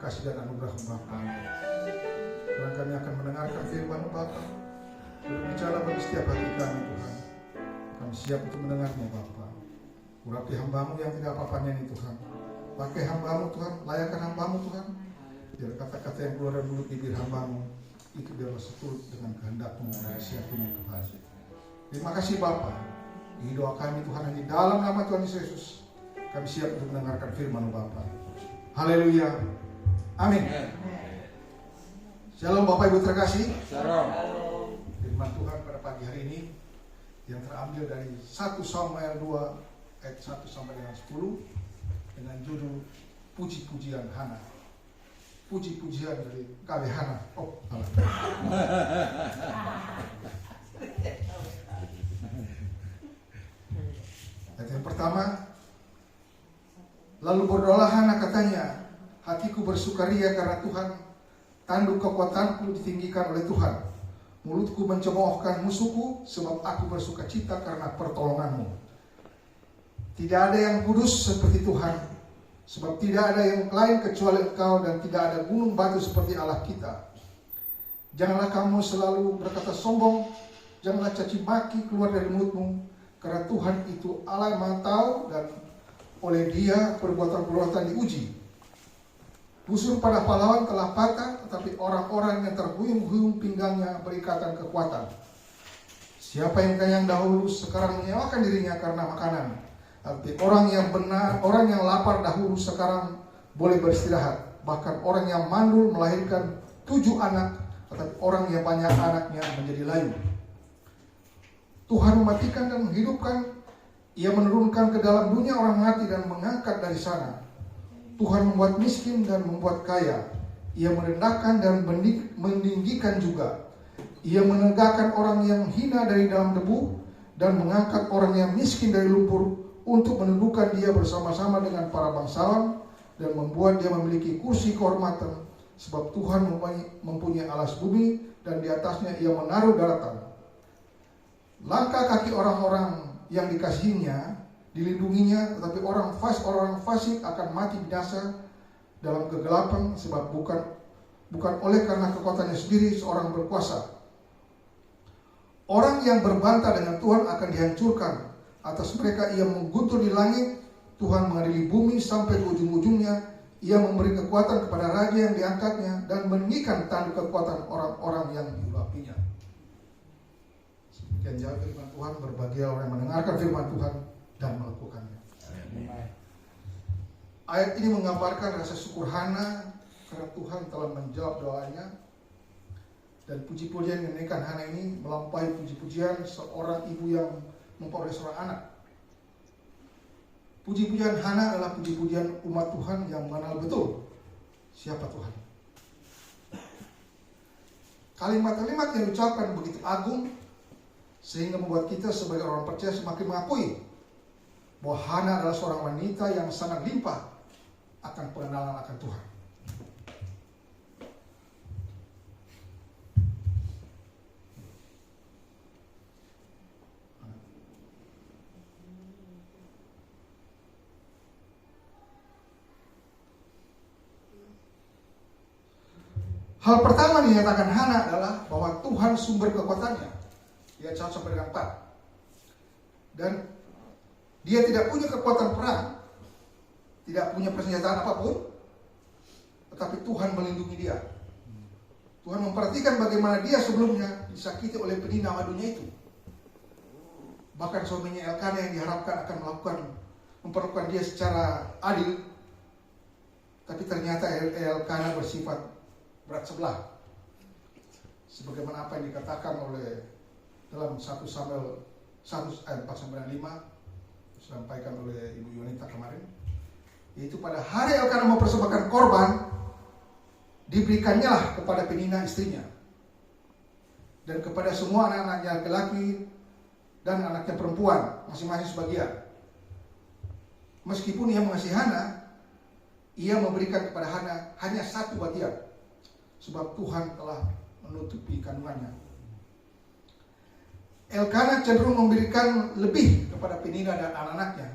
kasih dan anugerah Bapa. Tuhan, kami akan mendengarkan firman Bapa. Berbicara bagi setiap hati kami Tuhan. Kami siap untuk mendengarnya Bapa. Urapi hamba-Mu yang tidak apa-apanya ini Tuhan. Pakai hamba-Mu Tuhan, layakkan hamba-Mu Tuhan. Biar kata-kata yang keluar dari mulut bibir hamba-Mu itu biarlah seturut dengan kehendak-Mu siap ini Tuhan. Terima kasih Bapa. Di doa kami Tuhan, di dalam nama Tuhan Yesus kami siap untuk mendengarkan firman Bapa. Haleluya. Amin. Shalom Bapak Ibu terkasih. Shalom. Firman Tuhan pada pagi hari ini yang terambil dari 1 Samuel 2 ayat 1 sampai dengan 10 dengan judul Puji-pujian Hana. Puji-pujian dari KW Hana. Oh, salah. Ayat yang pertama, lalu berdoalah Hana, katanya, hatiku bersukaria karena Tuhan, tanduk kekuatanku ditinggikan oleh Tuhan. Mulutku mencemoohkan musuhku, sebab aku bersukacita karena pertolonganmu. Tidak ada yang kudus seperti Tuhan, sebab tidak ada yang lain kecuali Engkau, dan tidak ada gunung batu seperti Allah kita. Janganlah kamu selalu berkata sombong, janganlah caci maki keluar dari mulutmu, karena Tuhan itu Allah yang Maha Tahu, dan oleh Dia perbuatan-perbuatan diuji. Busur pada pahlawan telah patah, tetapi orang-orang yang terhuyung-huyung pinggangnya berikatan kekuatan. Siapa yang kenyang dahulu sekarang menyewakan dirinya karena makanan. Tapi orang yang benar, orang yang lapar dahulu sekarang boleh beristirahat. Bahkan orang yang mandul melahirkan 7 anak, tetapi orang yang banyak anaknya menjadi layu. Tuhan mematikan dan menghidupkan, Ia menurunkan ke dalam dunia orang mati dan mengangkat dari sana. Tuhan membuat miskin dan membuat kaya, Ia merendahkan dan meninggikan juga. Ia menegakkan orang yang hina dari dalam debu, dan mengangkat orang yang miskin dari lumpur, untuk menundukkan dia bersama-sama dengan para bangsawan, dan membuat dia memiliki kursi kehormatan. Sebab Tuhan mempunyai alas bumi, dan di atasnya Ia menaruh daratan. Langkah kaki orang-orang yang dikasihinya dilindunginya, tetapi orang fasik akan mati binasa dalam kegelapan, sebab bukan oleh karena kekuatannya sendiri seorang berkuasa. Orang yang berbantah dengan Tuhan akan dihancurkan. Atas mereka Ia mengguntur di langit, Tuhan mengadili bumi sampai ke ujung-ujungnya. Ia memberi kekuatan kepada raja yang diangkatnya, dan meninggikan tanduk kekuatan orang-orang yang diurapinya. Sekian jauh firman Tuhan, berbahagia orang yang mendengarkan firman Tuhan dan melakukannya. Ayat ini menggambarkan rasa syukur Hana karena Tuhan telah menjawab doanya, dan puji-pujian yang dinaikkan Hana ini melampaui puji-pujian seorang ibu yang memperoleh seorang anak. Puji-pujian Hana adalah puji-pujian umat Tuhan yang mengenal betul siapa Tuhan. Kalimat-kalimat yang diucapkan begitu agung sehingga membuat kita sebagai orang percaya semakin mengakui bahwa Hana adalah seorang wanita yang sangat limpah akan pengenalan akan Tuhan. Hal pertama dinyatakan Hana adalah bahwa Tuhan sumber kekuatannya. Dia 1 sampai dengan 4. Dan dia tidak punya kekuatan perang, tidak punya persenjataan apapun, tetapi Tuhan melindungi dia. Tuhan memperhatikan bagaimana dia sebelumnya disakiti oleh penina madunya itu. Bahkan suaminya Elkana yang diharapkan akan memperlakukan dia secara adil, tapi ternyata Elkana bersifat berat sebelah. Sebagaimana apa yang dikatakan oleh dalam 1 Samuel 1 ayat 4 sampai 5 disampaikan oleh Ibu Yunita kemarin, yaitu pada hari Elkana mau persembahkan korban, diberikannya lah kepada penina istrinya dan kepada semua anak-anaknya laki-laki dan anaknya perempuan masing-masing sebagian. Meskipun ia mengasihi Hana, ia memberikan kepada Hana hanya 1 bagian, sebab Tuhan telah menutupi kandungannya. Elkana cenderung memberikan lebih kepada penina dan anak-anaknya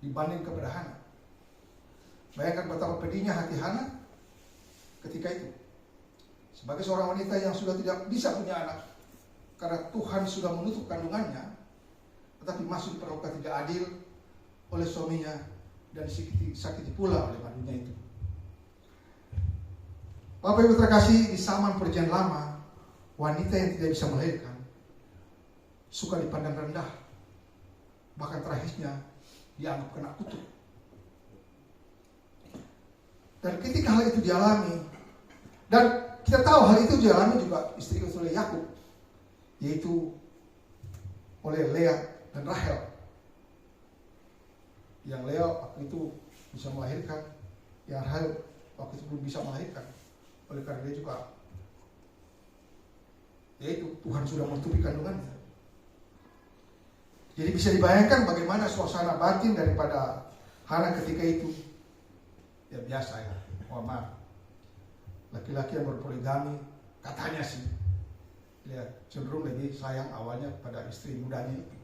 dibanding kepada Hana. Bayangkan betapa pedihnya hati Hana ketika itu. Sebagai seorang wanita yang sudah tidak bisa punya anak karena Tuhan sudah menutup kandungannya, tetapi masih diperlakukan tidak adil oleh suaminya dan disakiti pula oleh mantunya itu. Bapak Ibu terkasih, di zaman perjanjian lama, wanita yang tidak bisa melahirkan suka dipandang rendah, bahkan terakhirnya dianggap kena kutuk. Dan ketika hal itu dialami, dan kita tahu hal itu dialami juga istri oleh Yakub, yaitu oleh Lea dan Rahel. Yang Lea waktu itu bisa melahirkan, yang Rahel waktu itu belum bisa melahirkan. Oleh karena dia juga, yaitu Tuhan sudah menutupi kandungannya. Jadi bisa dibayangkan bagaimana suasana batin daripada Hana ketika itu. Ya biasa ya, maaf. Laki-laki yang berpoligami katanya sih, dia cenderung lebih sayang awalnya pada istri mudanya itu.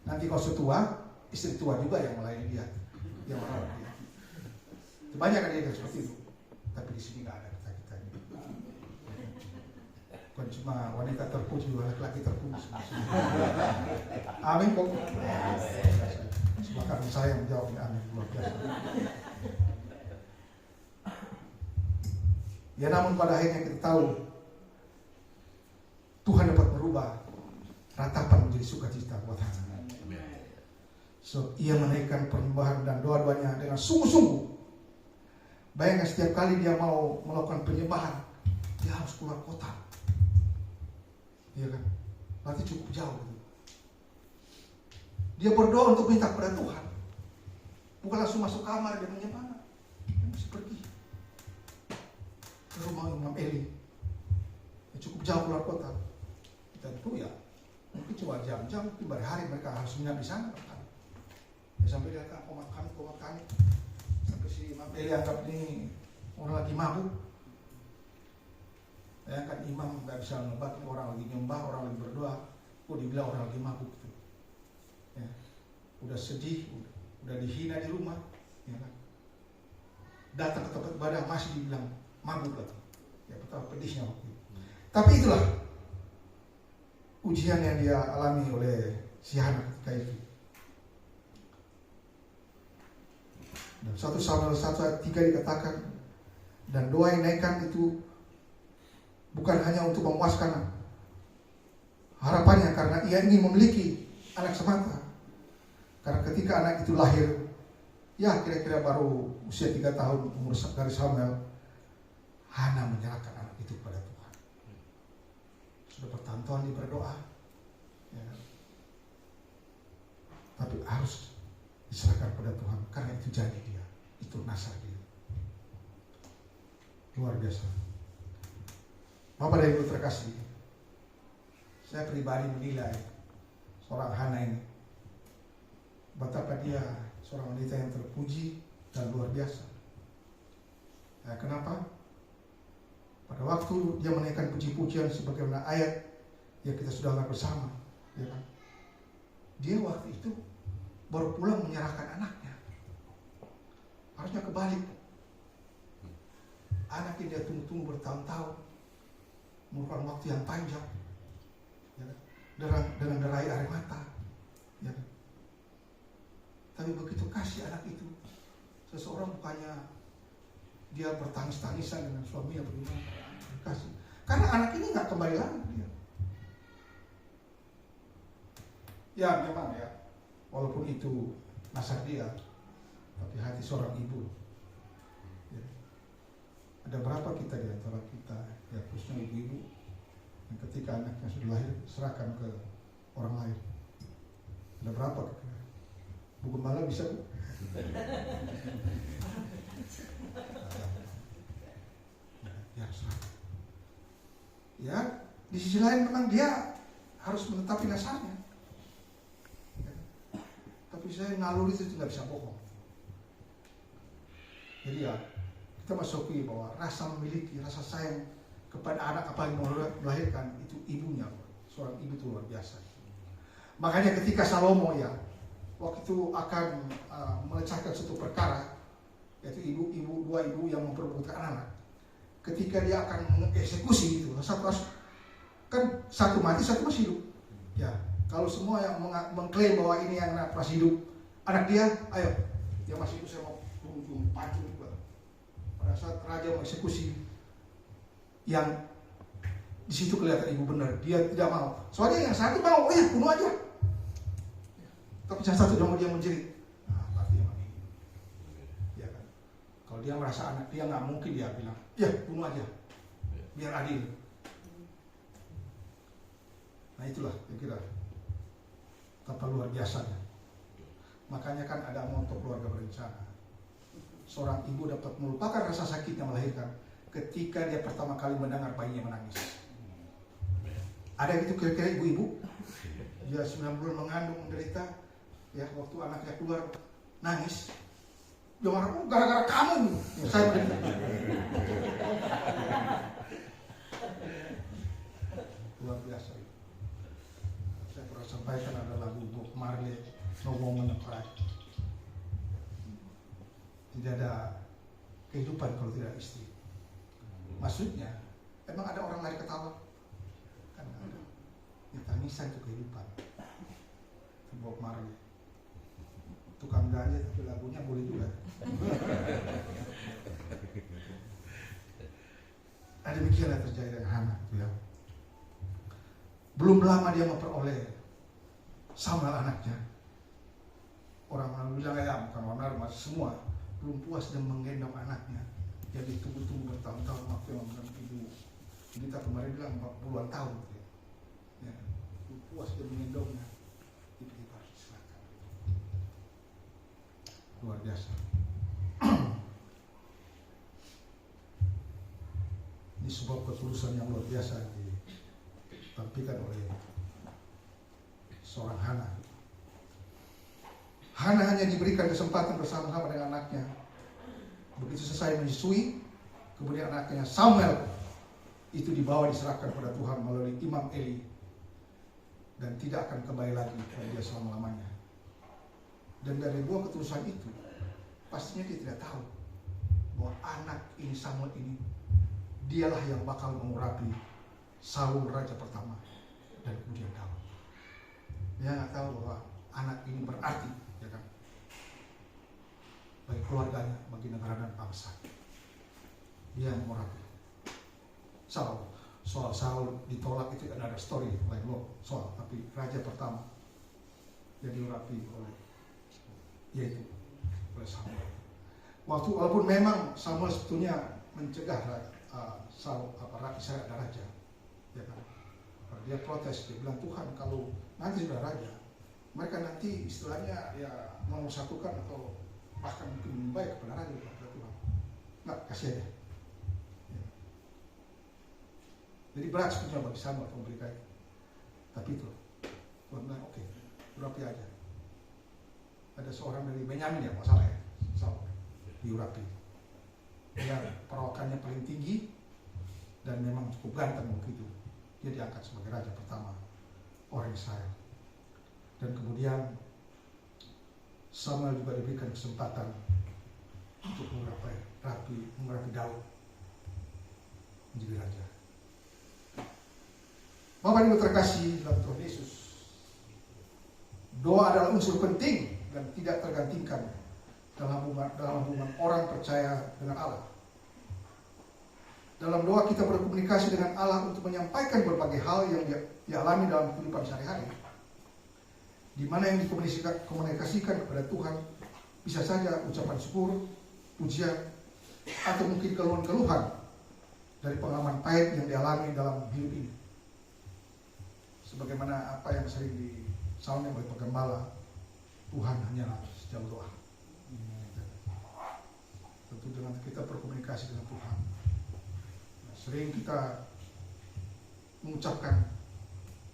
Nanti kalau setua, istri tua juga yang melayani dia, yang merawat dia. Banyak kan dia seperti itu. Tapi di sini nggak ada kita-kitanya. Bukan cuma wanita terpuji, juga laki-laki terpuji. Amin kok. Bahkan saya yang menjawab amin, luar biasa. Ya namun pada akhirnya kita tahu Tuhan dapat merubah ratapan menjadi sukacita buat Hana. So ia menaikkan penyembahan dan doa-doanya dengan sungguh-sungguh. Bayangkan setiap kali dia mau melakukan penyembahan, dia harus keluar kota. Iya kan? Berarti cukup jauh. Dia berdoa untuk minta kepada Tuhan. Bukan langsung masuk kamar dia menyembah. Dia mesti pergi ke rumah Imam Eli. Ya, cukup jauh keluar kota. Tentu ya, mungkin cuma jam-jam, mungkin berhari mereka harus menginap di sana. Ya, sampai dia akan komat kami. Sampai si Imam Eli anggap ini orang lagi mabuk. Ya kan imam nggak bisa ngebat, orang lagi nyembah, orang lagi berdoa, kok dibilang orang lagi mabuk gitu. Ya, udah sedih, udah dihina di rumah, ya kan. Datang ke tempat ibadah masih dibilang mabuk lagi. Ya betapa pedihnya waktu itu. Tapi itulah ujian yang dia alami oleh si Hana ketika itu. Dan 1 Samuel 1 ayat 3 dikatakan, dan doa yang naikkan itu bukan hanya untuk memuaskan harapannya karena ia ingin memiliki anak semata. Karena ketika anak itu lahir, ya kira-kira baru usia 3 tahun umur dari Samuel, Hana menyerahkan anak itu kepada Tuhan. Sudah bertahun-tahun dia berdoa, ya. Tapi harus diserahkan kepada Tuhan karena itu jadi dia, itu nasar dia. Luar biasa. Bapak dan Ibu terkasih, saya pribadi menilai seorang Hana ini betapa dia seorang wanita yang terpuji dan luar biasa. Ya, kenapa? Pada waktu dia menaikkan puji-pujian sebagaimana ayat yang kita sudah lihat bersama, ya kan? Dia waktu itu baru pulang menyerahkan anaknya. Harusnya kebalik. Anak yang dia tunggu-tunggu bertahun-tahun, merupakan waktu yang panjang, ya, dengan derai air mata, ya. Tapi begitu kasih anak itu, seseorang bukannya dia bertangis-tangisan dengan suaminya bagaimana kasih, karena anak ini nggak kembali lagi dia. Ya memang ya, walaupun itu nasar dia, tapi hati seorang ibu. Ya. Ada berapa kita di antara kita, ya khususnya ibu-ibu, yang ketika anaknya sudah lahir serahkan ke orang lain. Ada berapa? Bu Gembala bisa Bu? Ya serahkan. Ya di sisi lain memang dia harus menetapi nasarnya. Ya. Tapi saya naluri itu tidak bisa bohong. Jadi ya kita masuki bahwa rasa memiliki, rasa sayang kepada anak apa yang mau melahirkan itu ibunya, seorang ibu itu luar biasa. Makanya ketika Salomo ya waktu itu akan melecahkan suatu perkara, yaitu dua ibu yang memperebutkan anak. ketika dia akan mengeksekusi gitu, satu mati satu masih hidup. Ya, kalau semua yang mengklaim bahwa ini yang anak masih hidup, anak dia, ayo, dia masih hidup, saya mau pancung juga. Pada saat raja mengeksekusi, yang di situ kelihatan ibu benar, dia tidak mau. Soalnya yang satu mau, bunuh aja. Tapi yang satu dia menjerit. Nah, pasti emang ini. Ya kan? Kalau dia merasa anak dia nggak mungkin, dia bilang, ya bunuh aja, biar adil. Nah itulah kira-kira betapa luar biasanya. Makanya kan ada moto keluarga berencana. Seorang ibu dapat melupakan rasa sakitnya melahirkan ketika dia pertama kali mendengar bayinya menangis. Ada gitu kira-kira ibu-ibu, dia 9 bulan mengandung menderita, ya waktu anaknya keluar nangis, dia marah, gara-gara kamu, saya menderita. Luar biasa. Saya pernah sampaikan ada lagu Bob Marley, No Woman No Cry. Tidak ada kehidupan kalau tidak istri. Maksudnya, emang ada orang lari ketawa? Kan ada. Ya tangisan itu kehidupan. Itu Bob Marley. Tukang ganja tapi lagunya boleh juga. Ada demikian yang terjadi dengan Hana, ya. Belum lama dia memperoleh Samuel anaknya. Orang bilang ya bukan orang masih semua belum puas dan menggendong anaknya. Jadi tunggu-tunggu bertahun-tahun waktu yang benar ibu. Kita kemarin bilang 40-an tahun. Ya, belum puas dan menggendongnya. Tiba-tiba harus diserahkan. Luar biasa. Ini sebuah ketulusan yang luar biasa ditampilkan oleh seorang Hana. Hana hanya diberikan kesempatan bersama-sama dengan anaknya. Begitu selesai menyusui, kemudian anaknya Samuel itu dibawa diserahkan kepada Tuhan melalui Imam Eli dan tidak akan kembali lagi kepada dia selama-lamanya. Dan dari dua ketulusan itu, pastinya dia tidak tahu bahwa anak ini Samuel ini dialah yang bakal mengurapi Saul raja pertama dan kemudian Daud. Dia nggak tahu bahwa anak ini berarti, ya kan, bagi keluarganya, bagi negara dan bangsa. Dia yang mengurapi Saul. Soal Saul ditolak itu ada story lain loh soal, tapi raja pertama yang diurapi oleh yaitu oleh Samuel. Walaupun memang Samuel sebetulnya mencegah Saul Israel ada raja, ya kan? Dia protes, dia bilang Tuhan kalau nanti sudah raja, mereka nanti istilahnya ya mau satukan atau bahkan mungkin lebih baik kepada raja kepada Tuhan. Nggak, kasih aja. Ya. Jadi berat sebetulnya bagi Samuel untuk memberikan. Tapi itu Tuhan bilang oke, urapi aja. Ada seorang dari Benyamin ya, masalah ya, Saul diurapi. Dia perawakannya paling tinggi dan memang cukup ganteng begitu. Dia diangkat sebagai raja pertama orang Israel. Dan kemudian Samuel juga diberikan kesempatan untuk mengurapi Daud menjadi raja. Bapak Ibu terkasih dalam Tuhan Yesus, doa adalah unsur penting dan tidak tergantikan dalam hubungan orang percaya dengan Allah. Dalam doa kita berkomunikasi dengan Allah untuk menyampaikan berbagai hal yang dialami dalam kehidupan sehari-hari. Di mana yang dikomunikasikan kepada Tuhan bisa saja ucapan syukur, pujian, atau mungkin keluhan-keluhan dari pengalaman pahit yang dialami dalam hidup ini. Sebagaimana apa yang sering disampaikan oleh penggembala, Tuhan hanyalah sejauh doa. Tentu dengan kita berkomunikasi dengan Tuhan, sering kita mengucapkan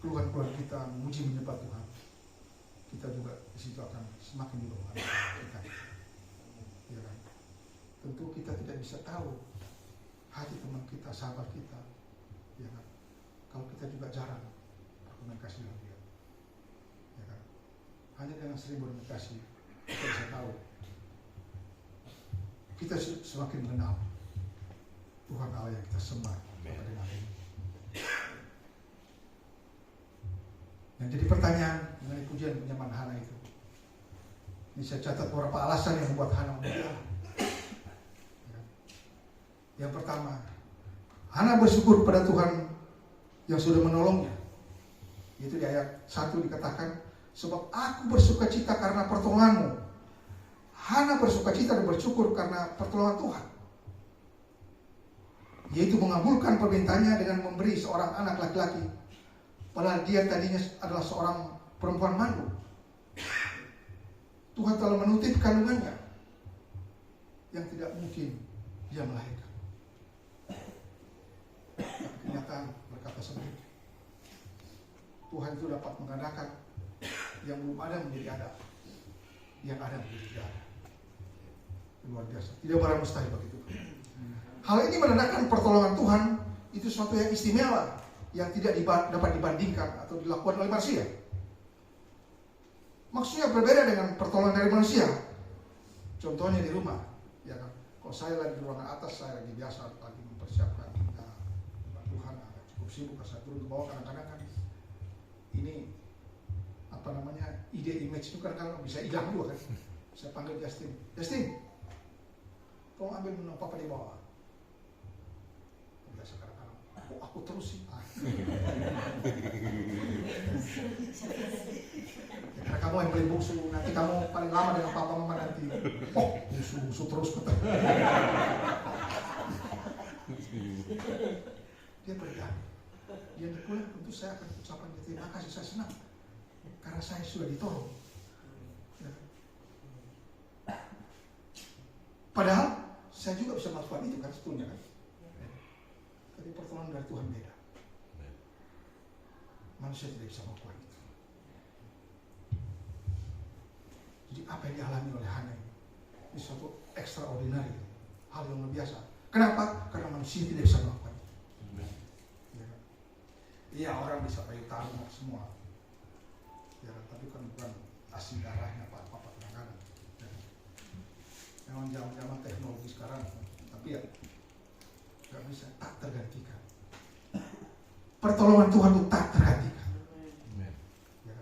keluhan-keluhan kita, memuji menyembah Tuhan. Kita juga di situ akan semakin dibawa kita. Ya kan? Tentu kita tidak bisa tahu hati teman kita, sahabat kita, ya kan? Kalau kita juga jarang berkomunikasi dengan dia, ya kan? Hanya dengan sering berkomunikasi kita bisa tahu. Kita semakin mengenal Tuhan Allah Allah yang kita sembah pada hari ini. Yang jadi pertanyaan mengenai pujian penyembahan Hana itu. Ini saya catat beberapa alasan yang membuat Hana memuji Allah. Yang pertama, Hana bersyukur pada Tuhan yang sudah menolongnya. Itu di ayat 1 dikatakan, sebab aku bersukacita karena pertolonganmu. Hana bersukacita dan bersyukur karena pertolongan Tuhan. Yaitu mengabulkan permintaannya dengan memberi seorang anak laki-laki. Padahal dia tadinya adalah seorang perempuan mandul. Tuhan telah menutup kandungannya yang tidak mungkin dia melahirkan. Kenyataan berkata sebaliknya. Tuhan itu dapat mengadakan yang belum ada menjadi ada, yang ada menjadi tidak ada. Luar biasa. Tidak barang mustahil bagi Tuhan. Hal ini menandakan pertolongan Tuhan itu sesuatu yang istimewa, yang tidak dapat dibandingkan atau dilakukan oleh manusia. Maksudnya berbeda dengan pertolongan dari manusia. Contohnya di rumah, ya kan? Kalau saya lagi di ruangan atas, saya lagi biasa lagi mempersiapkan. Tuhan agak cukup sibuk, saya turun ke bawah kadang-kadang kan. Ini apa namanya, ide image itu kan bisa hilang juga kan. Saya panggil Justin, tolong ambil minum papa di bawah. Biasa kadang-kadang, aku terus sih. Karena kamu yang paling bungsu, nanti kamu paling lama dengan papa mama nanti. Oh, bungsu terus. Dia berdoa. Dia berdoa, tentu saya akan ucapkan terima kasih, saya senang karena saya sudah ditolong. Ya. Padahal saya juga bisa melakukan itu kan sebetulnya kan. Tapi pertolongan dari Tuhan beda. Manusia tidak bisa melakukan itu. Jadi apa yang dialami oleh Hana ini suatu extraordinary, hal yang luar biasa. Kenapa? Karena manusia tidak bisa melakukan itu. Iya, orang bisa pakai tarung semua. Ya, tapi kan bukan asli darahnya apa-apa kadang-kadang. Ya. Memang zaman-zaman teknologi sekarang, tapi ya nggak bisa, tak tergantikan. Pertolongan Tuhan itu tak tergantikan. Ya.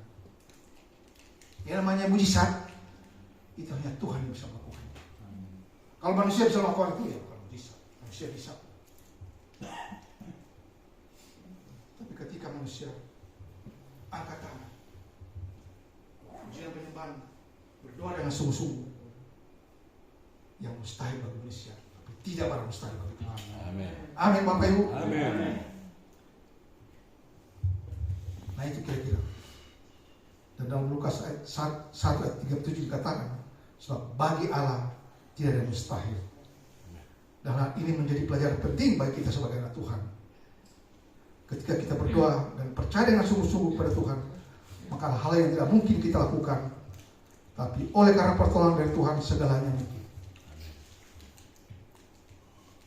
Yang namanya mujizat itu hanya Tuhan yang bisa melakukan. Kalau manusia bisa melakukan itu ya bukan mujizat. Manusia bisa. Tapi ketika manusia angkat tangan, pujian penyembahan, berdoa dengan sungguh-sungguh, yang mustahil bagi manusia, tapi tidak barang mustahil bagi Tuhan. Amin. Amin, Bapak Ibu. Amin. Nah itu kira-kira. Dan dalam Lukas 1 ayat 37 dikatakan, sebab bagi Allah tidak ada mustahil. Dan hal ini menjadi pelajaran penting bagi kita sebagai anak Tuhan. Ketika kita berdoa dan percaya dengan sungguh-sungguh kepada Tuhan, maka hal yang tidak mungkin kita lakukan, tapi oleh karena pertolongan dari Tuhan segalanya mungkin.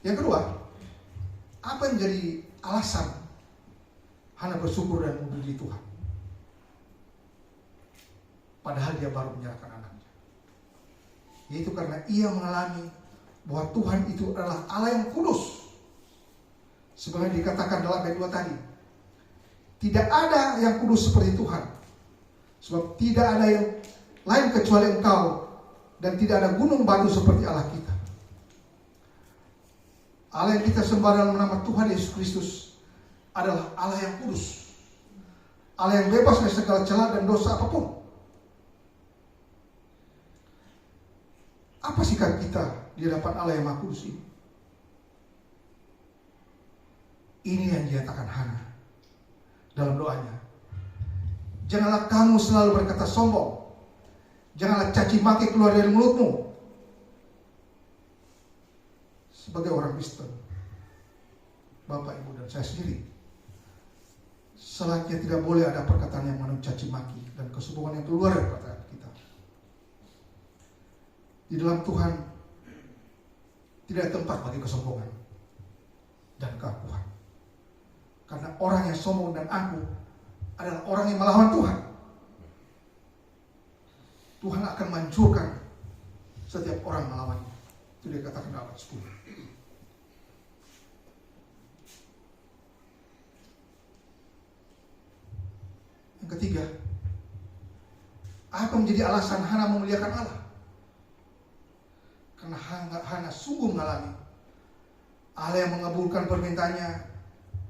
Yang kedua, apa yang menjadi alasan Hana bersyukur dan memuji Tuhan? Padahal dia baru menyerahkan anaknya. Yaitu karena ia mengalami bahwa Tuhan itu adalah Allah yang kudus. Sebenarnya dikatakan dalam ayat 2 tadi, tidak ada yang kudus seperti Tuhan. Sebab tidak ada yang lain kecuali Engkau, dan tidak ada gunung batu seperti Allah kita. Allah yang kita sembah dalam nama Tuhan Yesus Kristus adalah Allah yang kudus, Allah yang bebas dari segala celah dan dosa apapun. Apa sikap kita di hadapan Allah yang Maha Kudus ini? Ini yang dinyatakan Hana dalam doanya. Janganlah kamu selalu berkata sombong, janganlah caci maki keluar dari mulutmu. Sebagai orang Kristen, Bapak, Ibu, dan saya sendiri, selanjutnya tidak boleh ada perkataan yang mengandung caci maki dan kesombongan yang keluar dari perkataan kita. Di dalam Tuhan tidak ada tempat bagi kesombongan dan keangkuhan. Karena orang yang sombong dan angkuh adalah orang yang melawan Tuhan. Tuhan akan menghancurkan setiap orang melawannya. Itu dikatakan dalam ayat 10. Apa menjadi alasan Hana memuliakan Allah? Karena Hana sungguh mengalami Allah yang mengabulkan permintaannya,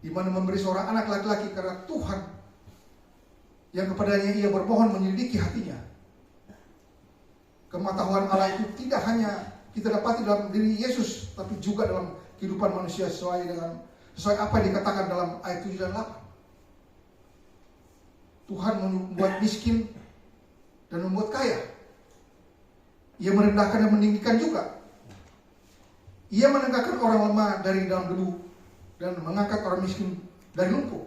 di mana memberi seorang anak laki-laki karena Tuhan yang kepadanya ia bermohon menyelidiki hatinya. Kematahuan Allah itu tidak hanya kita dapati dalam diri Yesus, tapi juga dalam kehidupan manusia sesuai apa yang dikatakan dalam ayat 7 dan 8. Tuhan membuat miskin dan membuat kaya. Ia merendahkan dan meninggikan juga. Ia menegakkan orang lemah dari dalam debu dan mengangkat orang miskin dari lumpuh,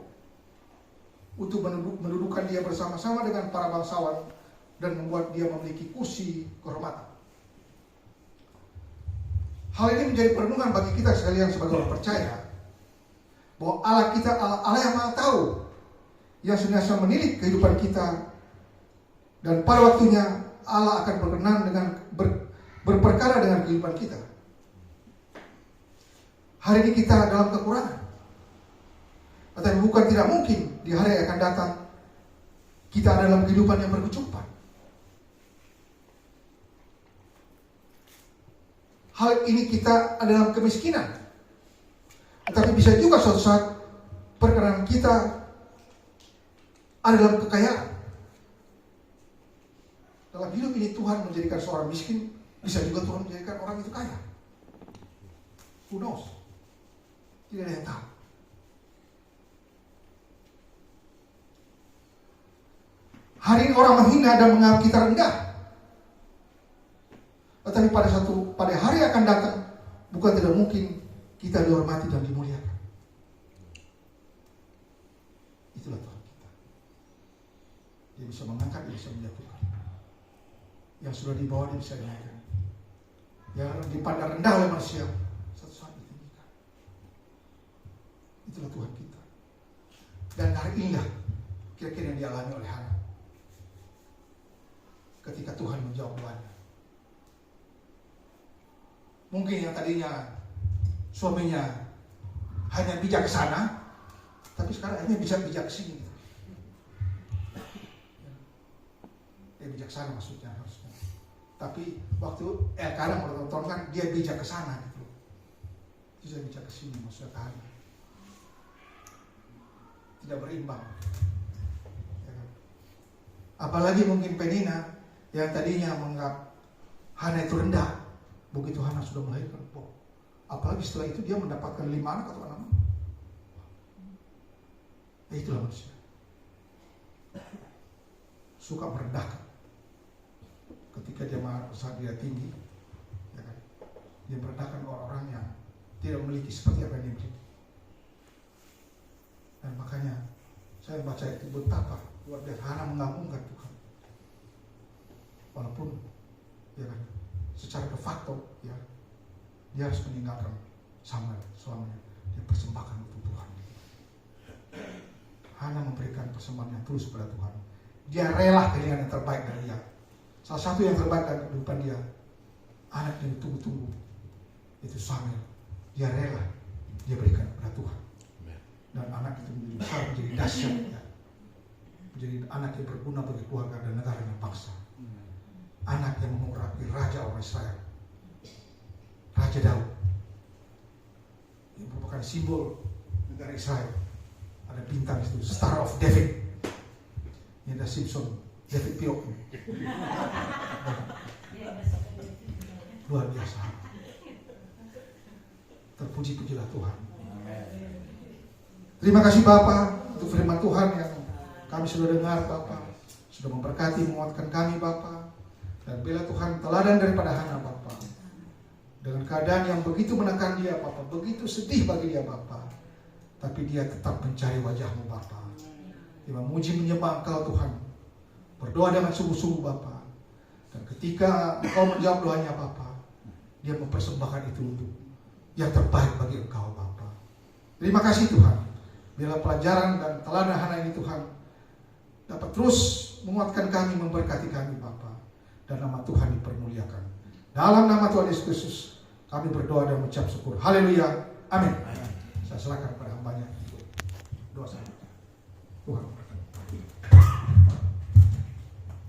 untuk mendudukan dia bersama-sama dengan para bangsawan dan membuat dia memiliki kursi kehormatan. Hal ini menjadi perenungan bagi kita sekalian sebagai orang percaya, bahwa Allah kita Allah yang Maha Tahu, yang senantiasa menilik kehidupan kita, dan pada waktunya Allah akan berkenan dengan berperkara dengan kehidupan kita. Hari ini kita dalam kekurangan, tetapi bukan tidak mungkin di hari yang akan datang kita ada dalam kehidupan yang berkecukupan. Hal ini kita ada dalam kemiskinan, tetapi bisa juga suatu saat perkenan kita ada dalam kekayaan. Dalam hidup ini Tuhan menjadikan seorang miskin, bisa juga Tuhan menjadikan orang itu kaya. Who knows? Tidak ada yang tahu. Hari ini orang menghina dan menganggap kita rendah. Tetapi pada hari akan datang, bukan tidak mungkin kita dihormati dan dimuliakan. Itulah Tuhan kita. Dia bisa mengangkat, dia bisa menjatuhkan. Yang sudah dibawa dia bisa dinaikkan. Yang dipandang rendah oleh manusia, satu saat ditinggikan. Itulah Tuhan kita. Dan hari inilah kira-kira yang dialami oleh Hana ketika Tuhan menjawab doanya. Mungkin yang tadinya suaminya hanya bijak ke sana, tapi sekarang hanya bisa bijak ke sini. Dia bijaksana maksudnya harusnya. Tapi waktu kadang orang tonton kan dia bijak ke sana gitu. Dia bijak ke sini maksudnya kan. Tidak berimbang. Ya kan? Apalagi mungkin Penina yang tadinya menganggap Hana itu rendah. Begitu Hana sudah melahirkan, apalagi setelah itu dia mendapatkan 5 anak atau 6. Itulah manusia. Suka merendahkan. Ketika dia saat dia tinggi, ya kan? Dia merendahkan orang-orang yang tidak memiliki seperti apa yang dia miliki. Dan makanya saya baca itu betapa luar biasa Hana mengagumkan Tuhan. Walaupun, ya kan, secara de facto ya dia harus meninggalkan Samuel suaminya, dia persembahkan untuk Tuhan. Hana memberikan persembahan yang tulus kepada Tuhan. Dia rela kehilangan yang terbaik dari dia. Salah satu yang terbaik dari kehidupan dia, anak yang ditunggu-tunggu, itu Samuel. Dia rela dia berikan kepada Tuhan. Dan anak itu menjadi besar, menjadi dahsyat ya. Menjadi anak yang berguna bagi keluarga dan negara dan bangsa. Anak yang mengurapi raja orang Israel, Raja Daud, yang merupakan simbol negara Israel. Ada bintang itu, Star of David. Ini ada Simpson, David Piok. Luar biasa. Terpuji-pujilah Tuhan. Terima kasih Bapa untuk firman Tuhan yang kami sudah dengar, Bapa. Sudah memberkati, menguatkan kami, Bapa. Dan bila Tuhan teladan daripada Hana, Bapa, dengan keadaan yang begitu menekan dia, Bapa, begitu sedih bagi dia, Bapa, tapi dia tetap mencari wajah-Mu, Bapa. Dia memuji menyembah Engkau, Tuhan, berdoa dengan sungguh-sungguh, Bapa. Dan ketika Engkau menjawab doanya, Bapa, dia mempersembahkan itu untuk yang terbaik bagi Engkau, Bapa. Terima kasih Tuhan. Bila pelajaran dan teladan Hana ini, Tuhan, dapat terus menguatkan kami, memberkati kami, Bapa. Dan nama Tuhan dipermuliakan. Dalam nama Tuhan Yesus Kristus kami berdoa dan mengucap syukur. Haleluya. Amin. Saya serahkan kepada hambanya. Doa saya. Tuhan.